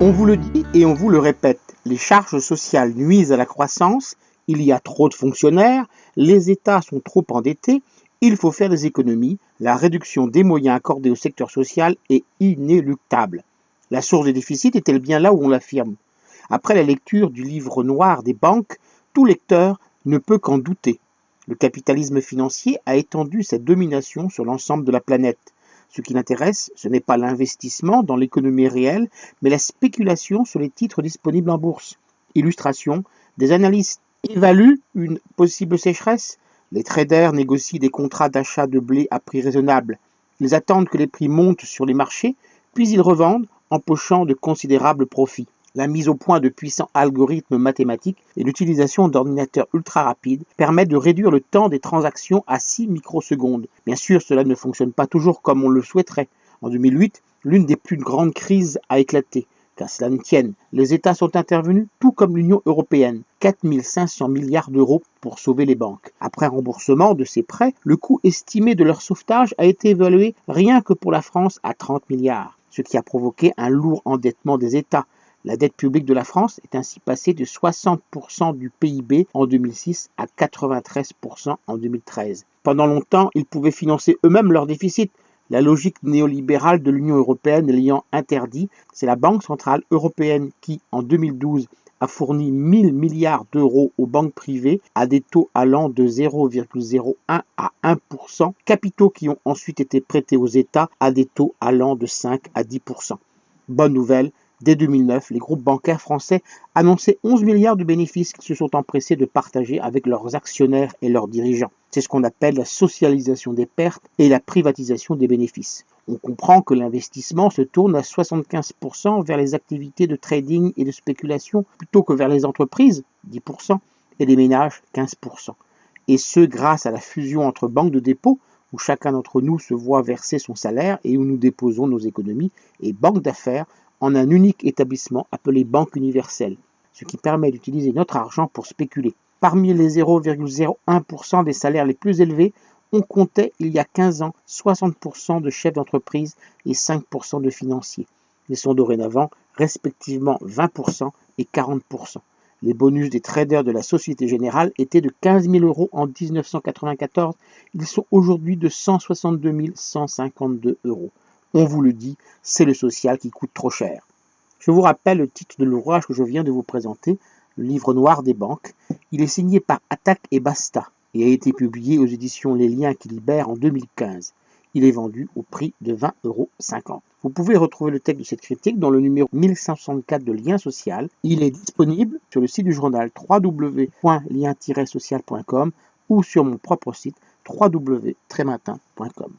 On vous le dit et on vous le répète, les charges sociales nuisent à la croissance, il y a trop de fonctionnaires, les États sont trop endettés, il faut faire des économies, la réduction des moyens accordés au secteur social est inéluctable. La source des déficits est-elle bien là où on l'affirme? Après la lecture du livre noir des banques, tout lecteur ne peut qu'en douter. Le capitalisme financier a étendu sa domination sur l'ensemble de la planète. Ce qui l'intéresse, ce n'est pas l'investissement dans l'économie réelle, mais la spéculation sur les titres disponibles en bourse. Illustration, des analystes évaluent une possible sécheresse. Les traders négocient des contrats d'achat de blé à prix raisonnable. Ils attendent que les prix montent sur les marchés, puis ils revendent, empochant de considérables profits. La mise au point de puissants algorithmes mathématiques et l'utilisation d'ordinateurs ultra rapides permettent de réduire le temps des transactions à 6 microsecondes. Bien sûr, cela ne fonctionne pas toujours comme on le souhaiterait. En 2008, l'une des plus grandes crises a éclaté. Qu'à cela ne tienne, les États sont intervenus, tout comme l'Union européenne, 4 500 milliards d'euros pour sauver les banques. Après remboursement de ces prêts, le coût estimé de leur sauvetage a été évalué rien que pour la France à 30 milliards, ce qui a provoqué un lourd endettement des États. La dette publique de la France est ainsi passée de 60% du PIB en 2006 à 93% en 2013. Pendant longtemps, ils pouvaient financer eux-mêmes leurs déficits. La logique néolibérale de l'Union européenne l'ayant interdit, c'est la Banque centrale européenne qui, en 2012, a fourni 1000 milliards d'euros aux banques privées à des taux allant de 0,01 à 1%, capitaux qui ont ensuite été prêtés aux États à des taux allant de 5 à 10%. Bonne nouvelle, dès 2009, les groupes bancaires français annonçaient 11 milliards de bénéfices qu'ils se sont empressés de partager avec leurs actionnaires et leurs dirigeants. C'est ce qu'on appelle la socialisation des pertes et la privatisation des bénéfices. On comprend que l'investissement se tourne à 75% vers les activités de trading et de spéculation plutôt que vers les entreprises, 10%, et les ménages, 15%. Et ce, grâce à la fusion entre banques de dépôt, où chacun d'entre nous se voit verser son salaire et où nous déposons nos économies, et banques d'affaires, en un unique établissement appelé Banque universelle, ce qui permet d'utiliser notre argent pour spéculer. Parmi les 0,01% des salaires les plus élevés, on comptait il y a 15 ans 60% de chefs d'entreprise et 5% de financiers. Ils sont dorénavant respectivement 20% et 40%. Les bonus des traders de la Société Générale étaient de 15 000 euros en 1994. Ils sont aujourd'hui de 162 152 euros. On vous le dit, c'est le social qui coûte trop cher. Je vous rappelle le titre de l'ouvrage que je viens de vous présenter, le livre noir des banques. Il est signé par Attaque et Basta et a été publié aux éditions Les Liens qui libèrent en 2015. Il est vendu au prix de 20,50 euros. Vous pouvez retrouver le texte de cette critique dans le numéro 1164 de Lien Social. Il est disponible sur le site du journal www.lien-social.com ou sur mon propre site www.trématin.com.